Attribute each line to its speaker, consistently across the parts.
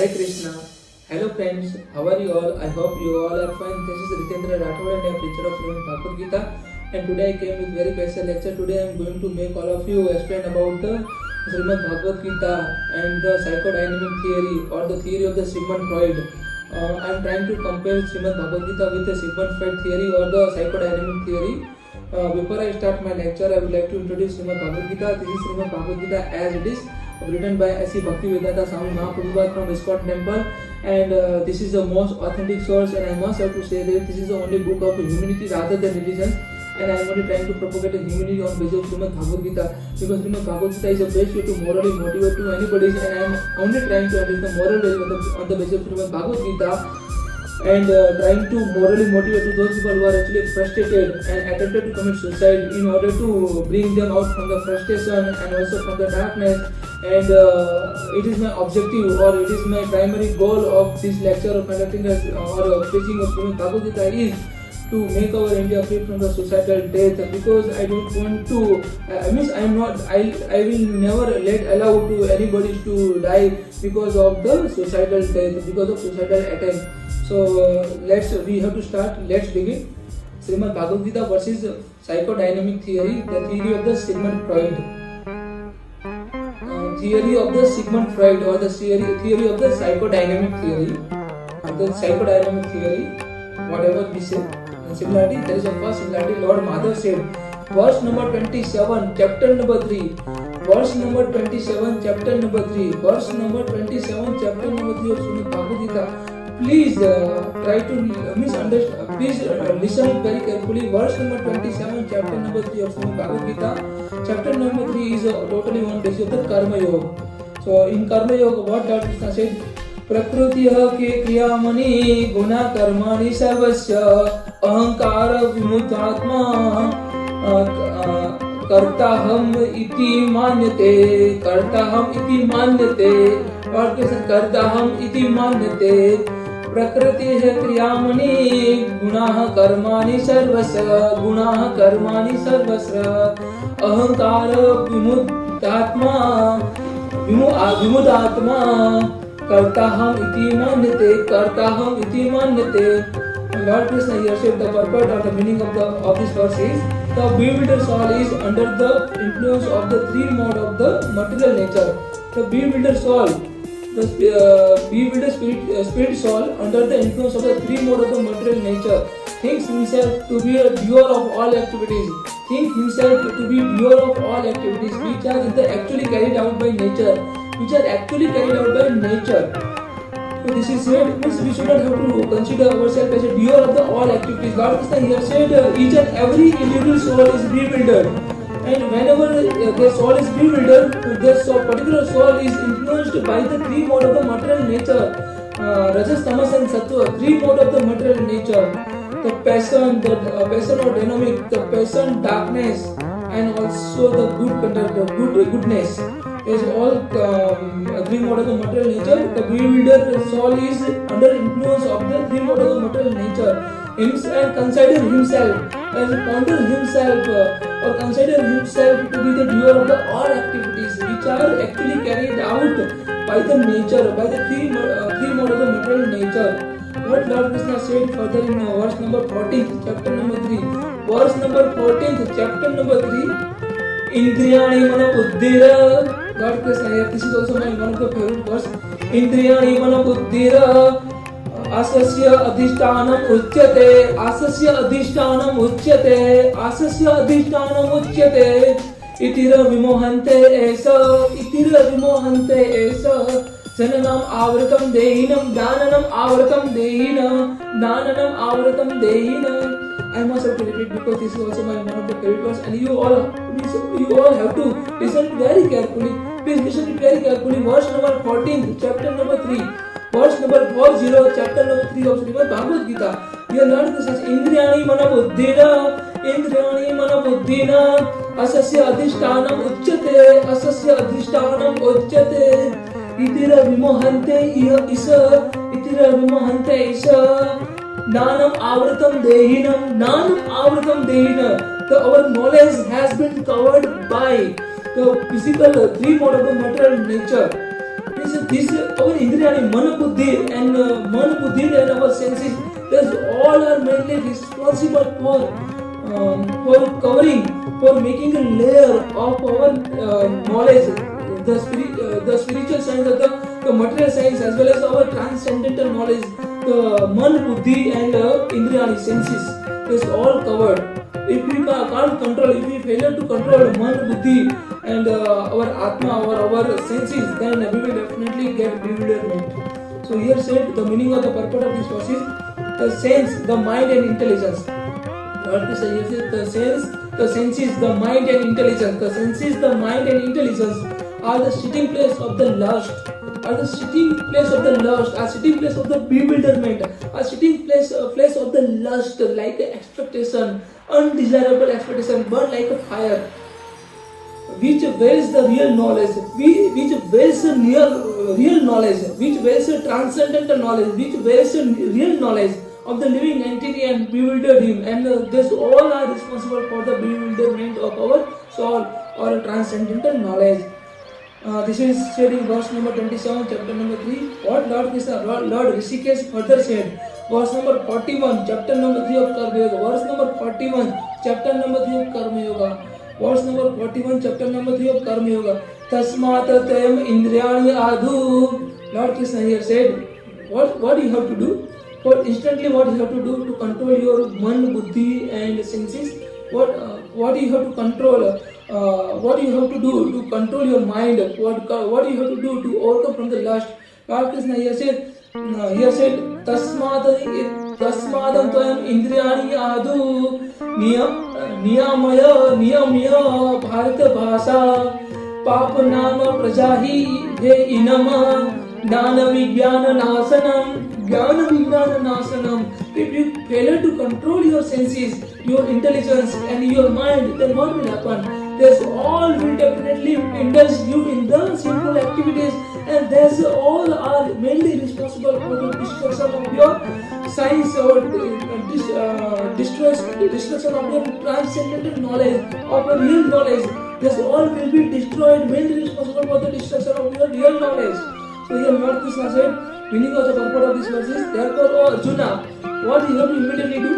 Speaker 1: Hare Krishna. Hello friends, how are you all? I hope you all are fine. This is Ritendra Rathod and I am teacher of Shrimad Bhagavad Gita. And today I came with very special lecture. Today I am going to make all of you explain about the Shrimad Bhagavad Gita and the psychodynamic theory or the theory of the Sigmund Freud. I am trying to compare Shrimad Bhagavad Gita with the Sigmund Freud theory or the psychodynamic theory. Before I start my lecture, I would like to introduce Shrimad Bhagavad Gita. This is Shrimad Bhagavad Gita as it is, written by S.C. Bhaktivedanta Swami Mahaprabhu from ISKCON temple, and this is the most authentic source, and I must have to say that this is the only book of humanity rather than religion, and I am only trying to propagate the humanity on basis of Shrimad Bhagavad Gita, because Shrimad Bhagavad Gita is the best way to morally motivate to anybody, and I am only trying to address the moral value on the basis of Shrimad Bhagavad Gita, and trying to morally motivate to those people who are actually frustrated and attempted to commit suicide in order to bring them out from the frustration and also from the darkness. And it is my objective, or it is my primary goal of this lecture of conducting or preaching of Shrimad Bhagavad Gita is to make our India free from the suicidal death, because I don't want to, I will never allow to anybody to die because of the suicidal death, because of suicidal attempt. So we have to start. Let's begin. Shrimad Bhagavad Gita versus psychodynamic theory, the theory of the Sigmund Freud. Theory of the Sigmund Freud, or the theory of the psychodynamic theory, the psychodynamic theory, whatever we say. Similarity, there is a first similarity. Lord Madhav said, verse number 27, chapter number 3. Verse number 27, chapter number 3. Verse number 27, chapter number 3 of Shrimad Bhagavad Gita. Please try to misunderstand. Please listen very carefully. Verse number 27, chapter number 3 of Shrimad Bhagavad Gita. Chapter number 3 is totally on basis of the Karma Yoga. So in Karma Yoga, what Lord Krishna said? प्रकृतिः के क्रियामणि गुणा कर्माणि सर्वस्य अहंकार विमुक्तात्मा कर्ताहम् इति मान्यते प्रकृतिः क्रियामणि गुणाः कर्माणि सर्वस्य अहंकार विमुक्तात्मा कर्ताहम् इति मान्यते. Lord Krishna here said the purport or the meaning of this verse is the bewildered soul is under the influence of the three modes of the material nature. The bewildered soul, the bewildered spirit soul under the influence of the three modes of the material nature thinks himself to be a doer of all activities. Which are actually carried out by nature. So this is said, we should not have to consider ourselves as a doer of the all activities. Lord Krishna here said each and every individual soul is bewildered, and whenever their soul is bewildered, their particular soul is influenced by the three modes of the material nature, Rajas, Tamas and Sattva, three modes of the material nature, the passion, or dynamic, the passion, darkness, and also the goodness. Is all three modes of the material nature. The bewildered soul is under influence of the three modes of the material nature, and consider himself to be the doer of the all activities which are actually carried out by the nature, by the three modes of the material nature. What Lord Krishna said further in verse number 14, chapter number 3. Verse number 14, chapter number 3. Indriyani mana buddhira. Lord Krishna here, this is also one of the favorite verse. Indriyani mana buddhira asasya adhishtanam uchyate itira vimohante esa jananam avratam dehinam. I must have to repeat because this is also one of the favorite verse, and you all have to listen very carefully. Please listen it very carefully. Verse number 14, chapter number 3. Verse number 40, chapter number 3 of Shrimad Bhagavad Gita. Here Lord Krishna says, Indriyani mana buddhina asasya adhishtanam uchyate itira vimohante isa Nanam avratam dehinam. Our knowledge has been covered by the physical three modes of the material nature. means this our Indriyani, Mana Buddhi and our senses, these all are mainly responsible for covering, for making a layer of our knowledge, the spiritual science, the material science, as well as our transcendental knowledge, the Man, Buddhi and Indriyani senses, is all covered. If we can't control, if we fail to control Man, Buddhi and our Atma or our senses, then we will definitely get bewilderment. So here said the meaning of the purport of this verse is the sense, the mind and intelligence. What to say? Here says the sense, the senses, the mind and intelligence. The senses, the mind and intelligence are the sitting place of the lust, are the sitting place of the lust, are sitting place of the bewilderment, are sitting place of the lust, like expectation, undesirable expectation, burn like a fire, which wells the real knowledge, which wells real knowledge, which wells transcendental knowledge, which wells real knowledge of the living entity and bewildered him, and this all are responsible for the bewilderment of our soul or transcendental knowledge. This is said in verse number 27, chapter number 3. What Lord Krishna, Lord Rishikesh further said, verse number 41, chapter number 3 of Karma Yoga, verse number 41, chapter number 3 of Karma Yoga, verse number 41, chapter number 3 of Karma Yoga. Tasmat tayam indriyani adu. Lord Krishna here said, what you have to do? Instantly what you have to do to control your man, buddhi and senses? What you have to control? What you have to do to control your mind? What you have to do to overcome from the lust? Lord Krishna here said, tasmadam tvayam indriyani adu niyamaya bharata bhasa papa nama prajahi he inama jnana vijnana nasanam. If you fail to control your senses, your intelligence and your mind, then what will happen? This all will definitely indulge you in the sinful activities, and these all are mainly responsible for the destruction of your science or destruction of your transcendental knowledge, of your real knowledge. This all will be destroyed, mainly responsible for the destruction of your real knowledge. So here Lord Krishna said, meaning of the purport of this verse is, therefore, O Arjuna, what you have to immediately do?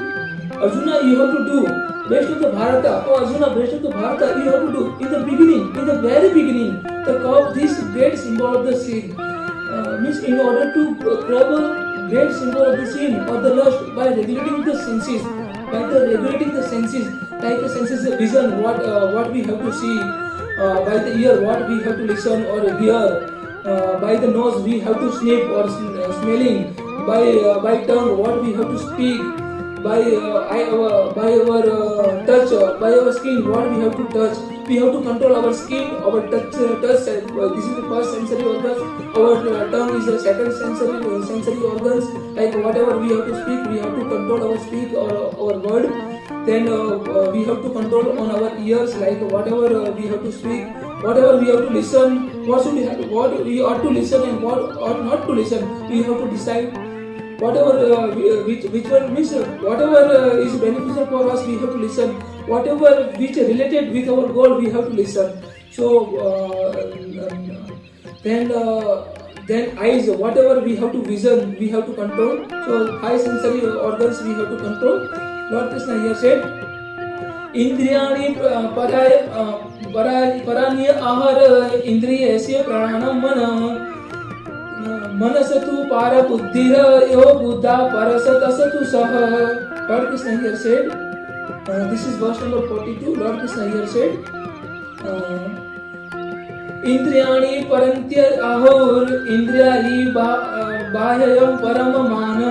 Speaker 1: Arjuna, you have to do based on the Bharata. Oh Arjuna, based on the Bharata, you have to do in the beginning, in the very beginning, the curve, this great symbol of the sin. Means in order to grab a great symbol of the sin or the lust by regulating the senses, like the senses of vision, what we have to see, by the ear, what we have to listen or hear, by the nose, we have to sniff or smelling, by tongue, what we have to speak, by our touch, by our skin, what we have to touch. We have to control our skin, our touch. This is the first sensory organ. Our tongue is the second sensory organs. Like whatever we have to speak, we have to control our speak or our word. Then we have to control on our ears, like whatever we have to speak, whatever we have to listen, what we ought to listen and what ought not to listen. We have to decide. Whatever which one means, whatever is beneficial for us, we have to listen. Whatever which related with our goal, we have to listen. So then eyes, whatever we have to vision, we have to control. So five sensory organs we have to control. Lord Krishna here said, Indriyani paraniya ahara indriyasya pranam mana manasatu para buddhira yo buddha parasatasatu saha. Lord Krishna here said, this is verse number 42. Lord Krishna here said, Indriyani parantya ahor indriyahi bahyayam paramamana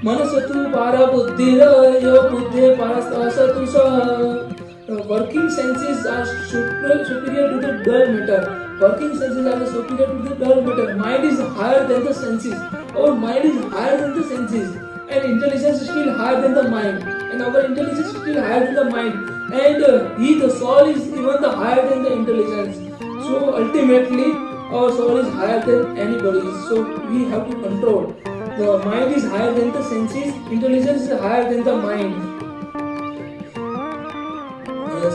Speaker 1: manasatu para buddhira yo buddhe parasatasatu saha. Working senses are superior to the dull matter. Working senses are superior to the dull matter. Mind is higher than the senses. Our mind is higher than the senses. And intelligence is still higher than the mind. And our intelligence is still higher than the mind. And the soul is even the higher than the intelligence. So ultimately, our soul is higher than anybody's. So we have to control. The mind is higher than the senses. Intelligence is higher than the mind.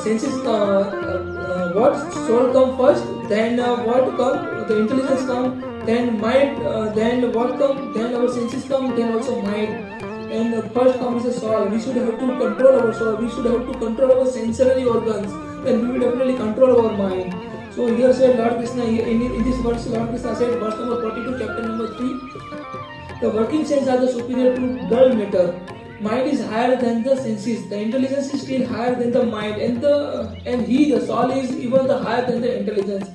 Speaker 1: Senses, what soul come first? then what come? The intelligence come, then mind, then what come? Then our senses come, then also mind. And first comes the soul. We should have to control our soul. We should have to control our sensory organs. Then we will definitely control our mind. So here said Lord Krishna, in this verse, Lord Krishna said, verse number 42, chapter number 3, the working senses are the superior to dull matter. Mind is higher than the senses. The intelligence is still higher than the mind, and the soul is even the higher than the intelligence.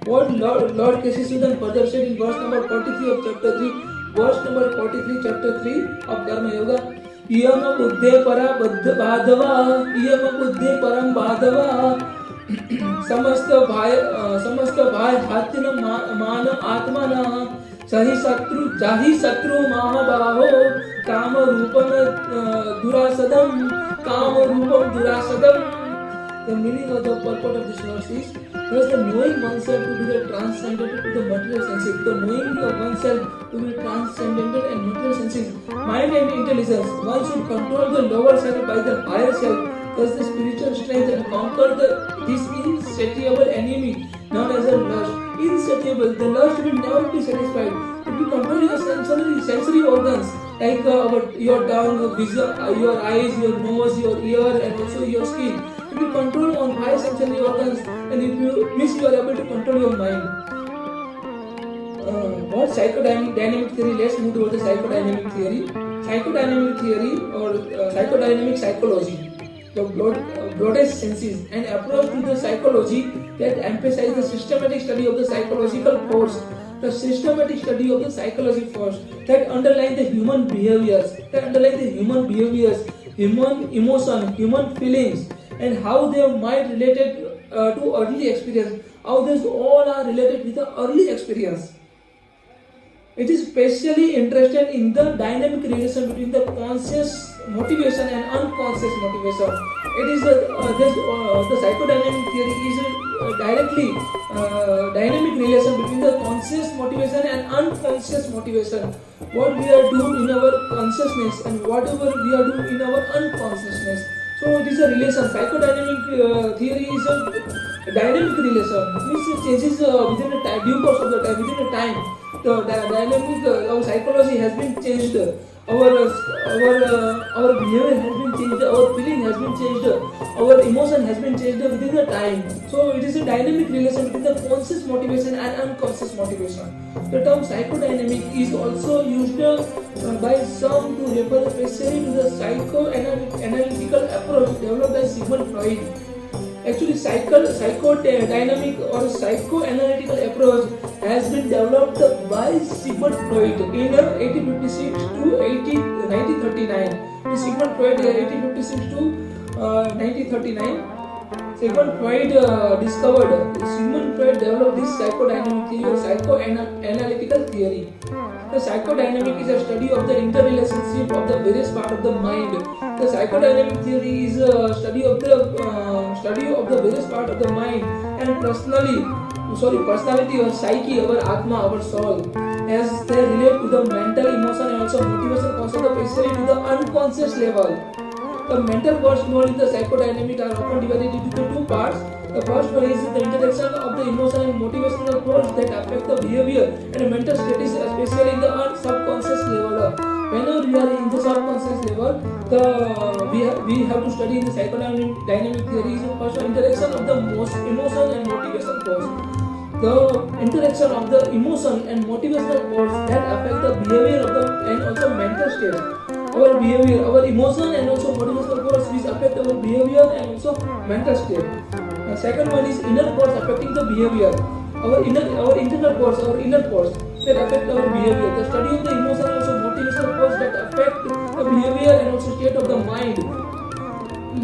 Speaker 1: What Lord Keshusudan further said in verse number 43 of chapter 3, verse number 43, chapter 3 of Karma Yoga. Iyam buddhe para buddha bhadava, iyam buddhe param bhadava. समस्त भाई हाथि न मान आत्मा न जाहि शत्रु महाबाहो काम रूपम दुरासदम. The meaning of the purport of this verse is first the knowing oneself to be the transcendental to the material senses. The knowing of oneself to be transcendental and material senses. Mind and intelligence. One should control the lower self by the higher self. Thus the spiritual strength and conquer this insatiable enemy known as a lust. Insatiable, the lust will never be satisfied. If you control your sensory organs like your tongue, vision, your eyes, your nose, your ear, and also your skin, if you control on high sensory organs, and if you miss, you are able to control your mind. What psychodynamic theory? Let's move towards the psychodynamic theory. Psychodynamic theory or psychodynamic psychology. The broadest senses, an approach to the psychology that emphasizes the systematic study of the psychological force, the systematic study of the psychology force that underlie the human behaviors, human emotion, human feelings, and how they might related to early experience, how these all are related with the early experience. It is especially interested in the dynamic relation between the conscious motivation and unconscious motivation. It is the psychodynamic theory is directly dynamic relation between the conscious motivation and unconscious motivation. What we are doing in our consciousness and whatever we are doing in our unconsciousness. So it is a relation. Psychodynamic theory is a dynamic relation. It means it changes within the time, due course of the time, within the time. The dynamic, our psychology has been changed. Our behavior has been changed. Our feeling has been changed. Our emotion has been changed within the time. So it is a dynamic relation between the conscious motivation and unconscious motivation. The term psychodynamic is also used by some to refer especially to the psychoanalytical approach developed by Sigmund Freud. Actually, psychodynamic or psychoanalytical approach has been developed by Sigmund Freud in 1856 to 1939. Sigmund Freud 1856 to 1939. Sigmund Freud developed this psychodynamic theory or psychoanalytical theory. The psychodynamic is a study of the interrelationship of the various parts of the mind. The psychodynamic theory is a study of the various parts of the mind and personality or psyche, our atma, our soul, as they relate to the mental, emotion, and also motivation, also especially to the unconscious level. The mental parts known in the psychodynamic are often divided into two parts. The first one is the interaction of the emotion and motivational force that affect the behavior and mental status, especially in the subconscious level. Whenever we are in the subconscious level, we have to study in the psychodynamic theory is the first interaction of the emotion and motivation force. The interaction of the emotion and motivational force that affect the behavior of the and also mental state. Our behavior, our emotion and also motivational force which affect our behavior and also mental state. The second one is inner force affecting the behavior. Our internal force, our inner force that affect our behavior. The study of the emotion and also motivational force that affect the behavior and also state of the mind.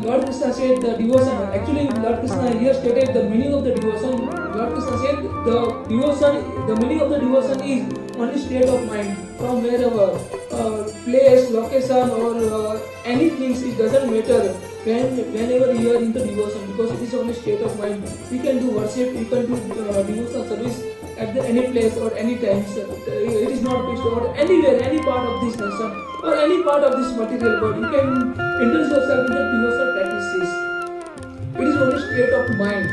Speaker 1: Lord Krishna said the devotion. Actually, Lord Krishna here stated the meaning of the devotion. Lord Krishna said the meaning of the devotion is only state of mind from wherever, place, location, or anything. It doesn't matter whenever you are in the devotion, because it is only state of mind. We can do worship, we can do devotional service at any place or any time. It is not fixed or anywhere, any part of this nation or any part of this material world. You can indulge yourself in the devotional practices. It is only state of mind.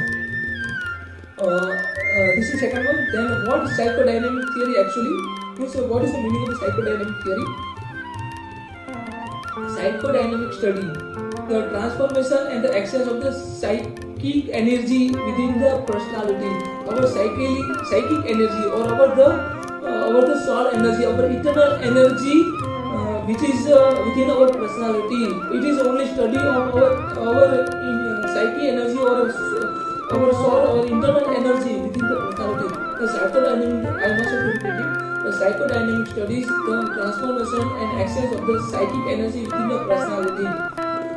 Speaker 1: This is second one. Then what is psychodynamic theory actually? So what is the meaning of the psychodynamic theory? Psychodynamic study the transformation and the access of the psychic energy within the personality, our psychic energy, or our the soul energy, our internal energy, which is within our personality. It is only study of our psyche energy, or our soul or internal energy within the personality. The psychodynamic, I must have repeated, the psychodynamic studies the transformation and access of the psychic energy within the personality.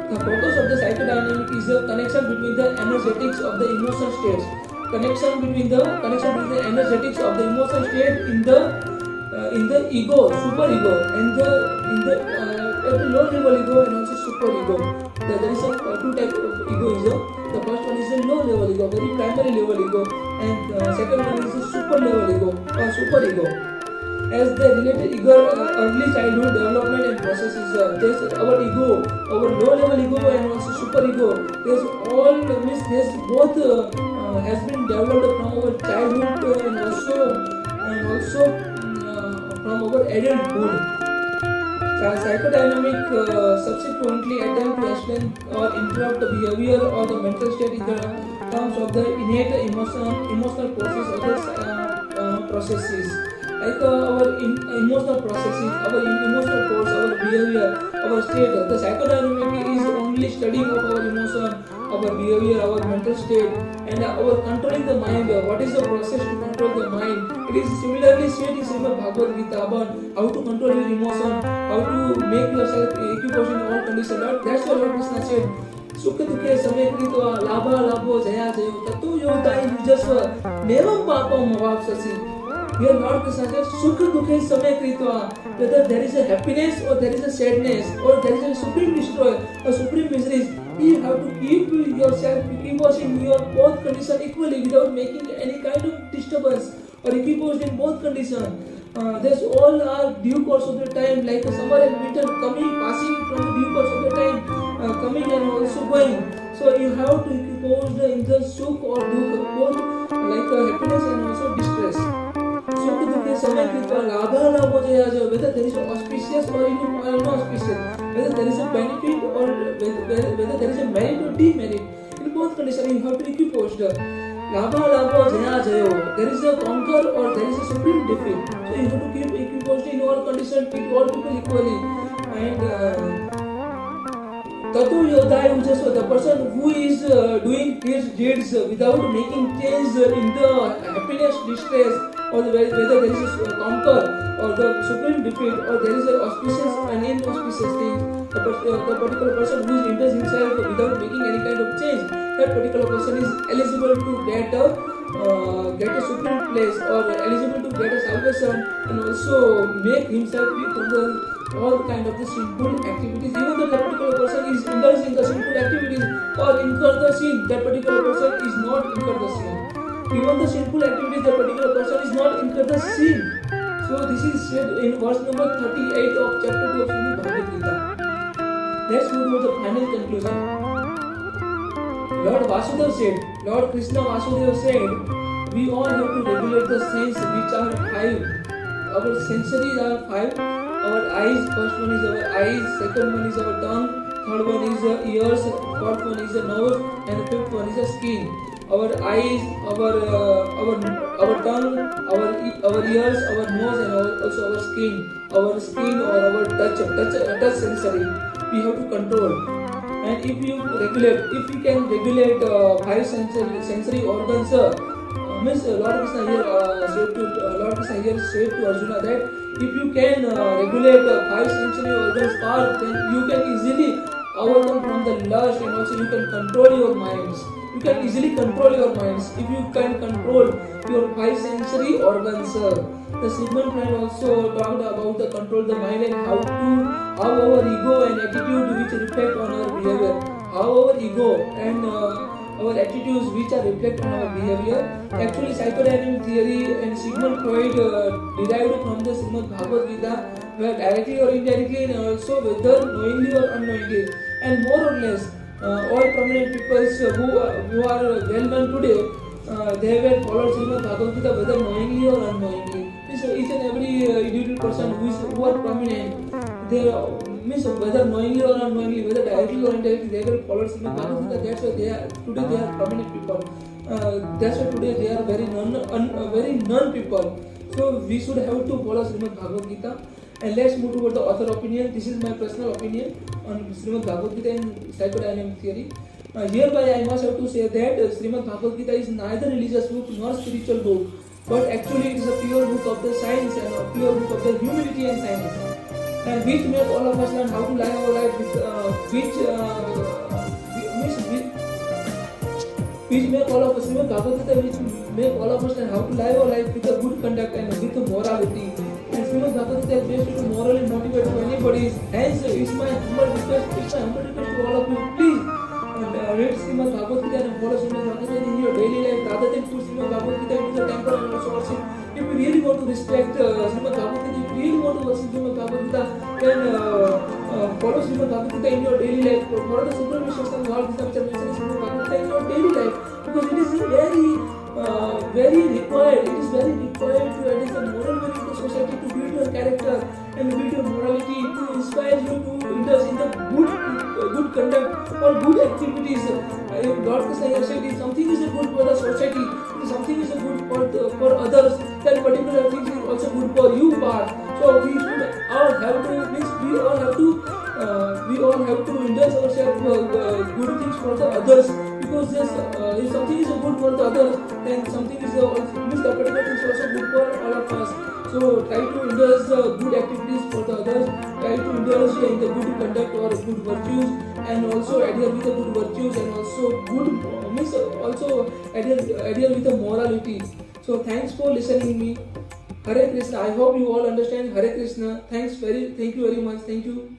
Speaker 1: The focus of the psychodynamic is the connection between the energetics of the emotion states. Connection between the energetics of the emotion state in the ego, super ego, and in the at the low level ego and also super ego. There is two types of egoism. The first one is the low level ego, very primary level ego, and second one is the super level ego or super ego. As the related ego, early childhood development and processes, there's our ego, our low level ego and also super ego. There's both has been developed from our childhood and also from our adulthood. Psychodynamic subsequently attempt to explain or interrupt the behavior or the mental state in the terms of the innate emotional process of the processes. Like our emotional processes, our emotional course, our behavior, our state. The psychodynamic is only studying of our emotion, our behavior, our mental state, and our controlling the mind. What is the process to control the mind? It is similarly said in Shrimad Bhagvad Gita about how to control your emotion, how to make yourself equipoise in all conditions. That's what Lord Krishna said. Sukha dukhe samay kritva labha labho jaya jayo tato yodai yujasva nevam papam mavapsasi. Here Lord Krishna says, Sukha dukhe samay kritva, whether there is a happiness or there is a sadness or there is a supreme destroy or supreme miseries, you have to keep yourself equipoised in your both conditions equally without making any kind of disturbance, or equipoised in both conditions. There's all our due course of the time, like summer and winter coming, passing from the due course of the time, coming and also going. So you have to equipoised in the sukh or dukh, both like happiness and also distress. Sukh dukhe samay kritva labha labho jaya jayo, whether there is auspicious or inauspicious, whether there is a benefit or whether there is a merit or demerit. In both conditions you have to equipoised. Labha labho jaya jayo, there is a conquer or there is a supreme defeat. So you have to keep equipoised in all conditions, treat all people equally. And Tato Yodai Ujaswa, the person who is doing his deeds without making change in the happiness, distress, or whether there is a conquer or the supreme defeat, or there is an auspicious and inauspicious thing. The particular person who enters himself without making any kind of change, that particular person is eligible to get a supreme place, or eligible to get a salvation, and also make himself free from all kind of the sinful activities. Even though that particular person is indulged in the sinful activities or incur the sin, that particular person is not incur the sin. Even the sinful activities, that particular person is not incur the sin. So this is said in verse number 38 of chapter 2 of Shrimad Bhagavad Gita. Let's move to the final conclusion. Lord Krishna Vasudeva said, we all have to regulate the sense which are five. Our sensories are five. Our eyes, first one is our eyes, second one is our tongue, third one is the ears, fourth one is the nose, and the fifth one is the skin. Our eyes, our tongue, our ears, our nose, and also our skin. Our skin or our touch sensory, we have to control. And if you can regulate five sensory organs, means Lord Krishna here said to Arjuna that if you can regulate five sensory organs far, then you can easily overcome from the lust, and also you can control your minds. You can easily control your minds if you can control your five sensory organs. The Sigmund Freud also talked about the control the mind and how our ego and attitude which reflect on our behavior. How our ego and our attitudes which are reflect on our behavior. Actually, psychodynamic theory and Sigmund Freud derived from the Shrimad Bhagavad Gita, where directly or indirectly, and also whether knowingly or unknowingly, and more or less all prominent people who are well known today they were followed Srimad Bhagavad Gita whether knowingly or unknowingly. Means each and every individual person who are prominent, they means whether knowingly or unknowingly, whether directly or indirectly, they were followed Srimad Bhagavad Gita. That's why today they are prominent people. That's why today they are very non people. So we should have to follow Srimad Bhagavad Gita. And let's move toward the author opinion. This is my personal opinion on Shrimad Bhagavad Gita and psychodynamic theory. Hereby I must have to say that Shrimad Bhagavad Gita is neither religious book nor spiritual book, but actually it is a pure book of the science and a pure book of the humility and science, and which make all of us learn how to live our life with which make all of us Srimad Bhagavad Gita, which make all of us learn how to live our life with a good conduct and with a morality. And Srimad Bhagavad Gita is based to morally motivate to anybody. Hence, it's my humble request to all of you, please read Srimad Bhagavad Gita and follow Srimad Bhagavad Gita in your daily life rather than put Srimad Bhagavad Gita into the temple and also worship. If you really want to respect Srimad Bhagavad Gita, if you really want to worship Srimad Bhagavad Gita, then follow Srimad Bhagavad Gita in your daily life. Follow the simple wishes and all Gita which are mentioned in Srimad Bhagavad Gita in your daily life, because it is very required. It is very required to add a moral value to society, to build your character and build your morality, to inspire you to indulge in the good conduct or good activities. God has said if something is good for the society, if something is good for others, then particular thing is also good for you part. So we should all have to we all have to indulge ourselves good things for the others, because if something is good for the others, then something is the particular thing is also good for all of us. So try to indulge good activities for the others, try to indulge in the good conduct or good virtues, and also adhere with the good virtues, and also adhere with the morality. So thanks for listening me. Hare Krishna. I hope you all understand. Hare Krishna. Thank you very much. Thank you.